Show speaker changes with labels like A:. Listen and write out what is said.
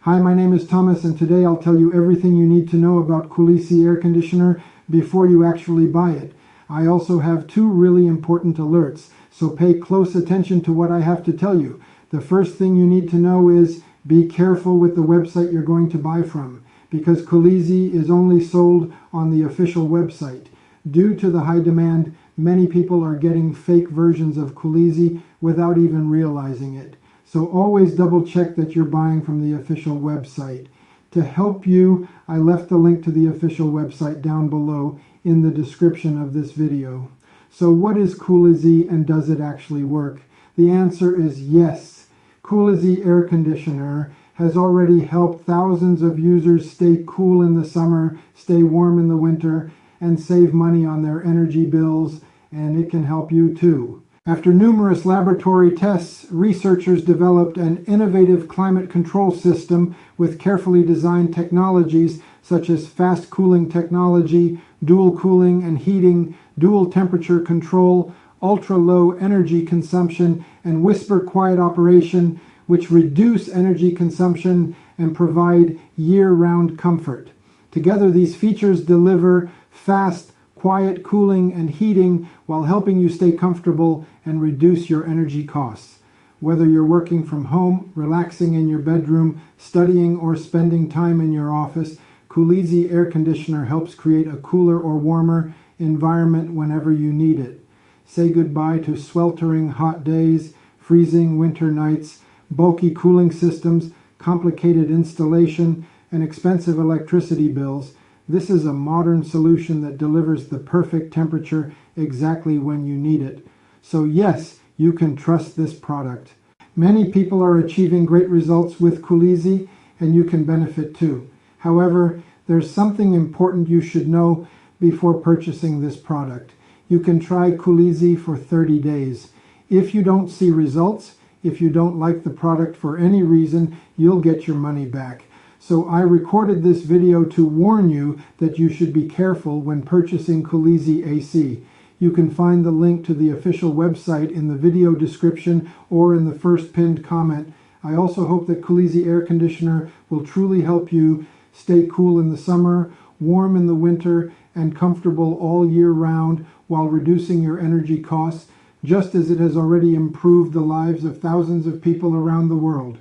A: Hi, my name is Thomas, and today I'll tell you everything you need to know about Coolizi air conditioner before you actually buy it. I also have two really important alerts, so pay close attention to what I have to tell you. The first thing you need to know is be careful with the website you're going to buy from, because Coolizi is only sold on the official website. Due to the high demand, many people are getting fake versions of Coolizi without even realizing it. So always double check that you're buying from the official website. To help you, I left the link to the official website down below in the description of this video. So what is Coolizi, and does it actually work? The answer is yes. Coolizi air conditioner has already helped thousands of users stay cool in the summer, stay warm in the winter, and save money on their energy bills, and it can help you too. After numerous laboratory tests, researchers developed an innovative climate control system with carefully designed technologies such as fast cooling technology, dual cooling and heating, dual temperature control, ultra-low energy consumption, and whisper quiet operation, which reduce energy consumption and provide year-round comfort. Together, these features deliver fast, quiet cooling and heating while helping you stay comfortable and reduce your energy costs. Whether you're working from home, relaxing in your bedroom, studying, or spending time in your office, Coolizi air conditioner helps create a cooler or warmer environment whenever you need it. Say goodbye to sweltering hot days, freezing winter nights, bulky cooling systems, complicated installation, and expensive electricity bills. This is a modern solution that delivers the perfect temperature exactly when you need it. So yes, you can trust this product. Many people are achieving great results with Coolizi, and you can benefit too. However, there's something important you should know before purchasing this product. You can try Coolizi for 30 days. If you don't see results, if you don't like the product for any reason, you'll get your money back. So I recorded this video to warn you that you should be careful when purchasing Coolizi AC. You can find the link to the official website in the video description or in the first pinned comment. I also hope that Coolizi air conditioner will truly help you stay cool in the summer, warm in the winter, and comfortable all year round while reducing your energy costs, just as it has already improved the lives of thousands of people around the world.